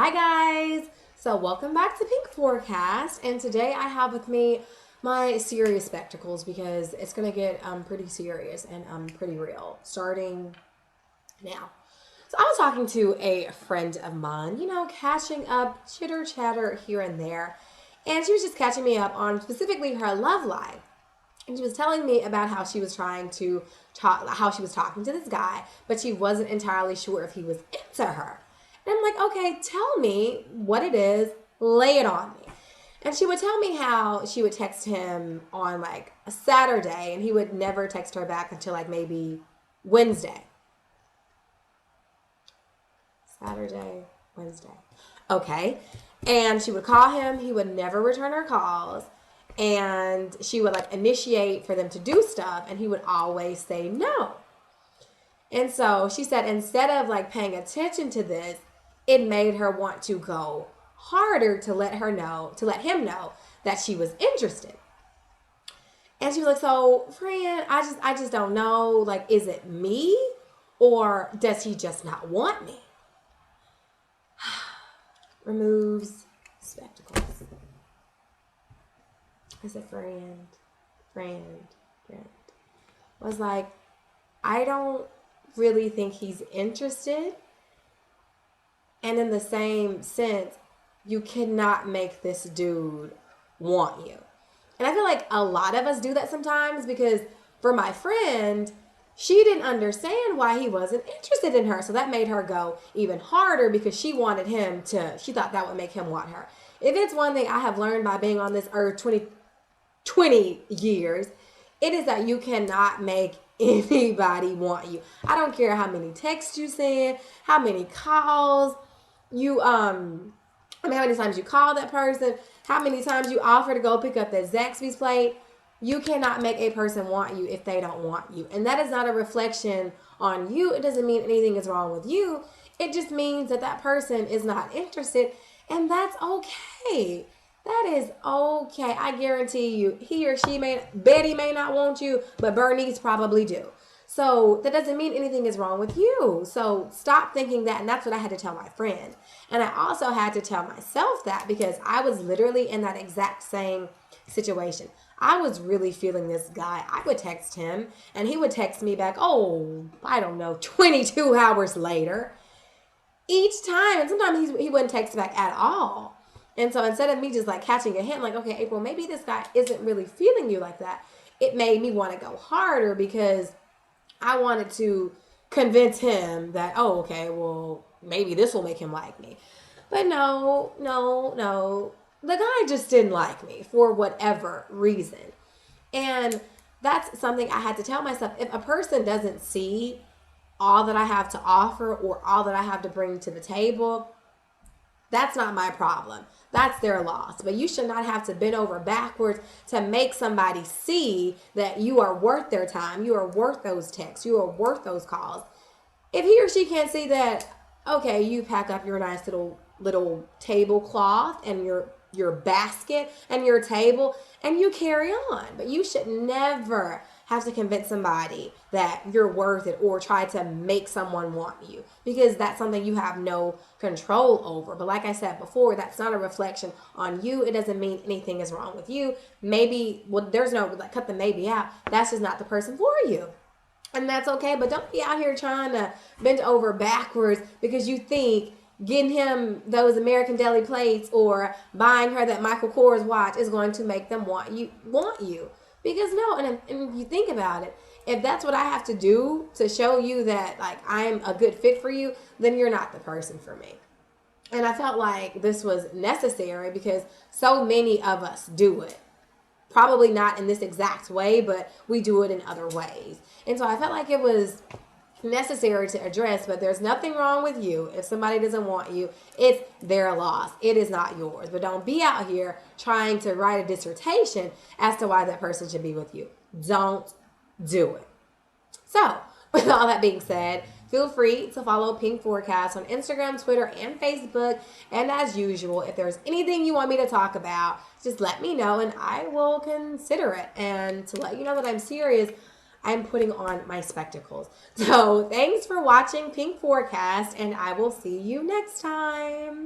Hi guys! So welcome back to Pink Forecast, and today I have with me my serious spectacles because it's gonna get pretty serious and pretty real starting now. So I was talking to a friend of mine, catching up, chitter chatter here and there, and she was just catching me up on specifically her love life. And she was telling me about how she was trying to talk, how she was talking to this guy, but she wasn't entirely sure if he was into her. And I'm like, okay, tell me what it is, lay it on me. And she would tell me how she would text him on like a Saturday and he would never text her back until like maybe Wednesday. Saturday, Wednesday. Okay. And she would call him, he would never return her calls. And she would like initiate for them to do stuff, and he would always say no. And so she said instead of like paying attention to this, it made her want to go harder to let him know that she was interested. And she was like, "So, friend, I just don't know. Like, is it me, or does he just not want me?" Removes spectacles. I said, friend. I was like, I don't really think he's interested. And in the same sense, you cannot make this dude want you. And I feel like a lot of us do that sometimes because for my friend, she didn't understand why he wasn't interested in her. So that made her go even harder because she thought that would make him want her. If it's one thing I have learned by being on this earth 20 years, it is that you cannot make anybody want you. I don't care how many texts you send, how many calls you how many times you call that person, how many times you offer to go pick up that Zaxby's plate. You cannot make a person want you if they don't want you. And that is not a reflection on you. It doesn't mean anything is wrong with you. It just means that that person is not interested, and that's okay. That is okay. I guarantee you, Betty may not want you, but Bernice probably do. So that doesn't mean anything is wrong with you. So stop thinking that. And that's what I had to tell my friend. And I also had to tell myself that because I was literally in that exact same situation. I was really feeling this guy. I would text him and he would text me back, oh, I don't know, 22 hours later. Each time. And sometimes he wouldn't text back at all. And so instead of me just like catching a hint, like, okay, April, maybe this guy isn't really feeling you like that, it made me want to go harder because I wanted to convince him that, oh, okay, well, maybe this will make him like me. But no. The guy just didn't like me for whatever reason. And that's something I had to tell myself. If a person doesn't see all that I have to offer or all that I have to bring to the table, that's not my problem. That's their loss. But you should not have to bend over backwards to make somebody see that you are worth their time. You are worth those texts. You are worth those calls. If he or she can't see that, okay, you pack up your nice little tablecloth and your basket and your table and you carry on. But you should never have to convince somebody that you're worth it or try to make someone want you because that's something you have no control over. But like I said before, that's not a reflection on you. It doesn't mean anything is wrong with you. Maybe, well, there's no, like, cut the maybe out. That's just not the person for you. And that's okay, but don't be out here trying to bend over backwards because you think getting him those American Deli plates or buying her that Michael Kors watch is going to make them want you. Because no, and if you think about it, if that's what I have to do to show you that like I'm a good fit for you, then you're not the person for me. And I felt like this was necessary because so many of us do it. Probably not in this exact way, but we do it in other ways. And so I felt like it was necessary to address, but there's nothing wrong with you. If somebody doesn't want you, it's their loss. It is not yours. But don't be out here trying to write a dissertation as to why that person should be with you. Don't do it. So, with all that being said, feel free to follow Pink Forecast on Instagram, Twitter, and Facebook. And as usual, if there's anything you want me to talk about, just let me know and I will consider it. And to let you know that I'm serious, I'm putting on my spectacles. So thanks for watching Pink Forecast, and I will see you next time.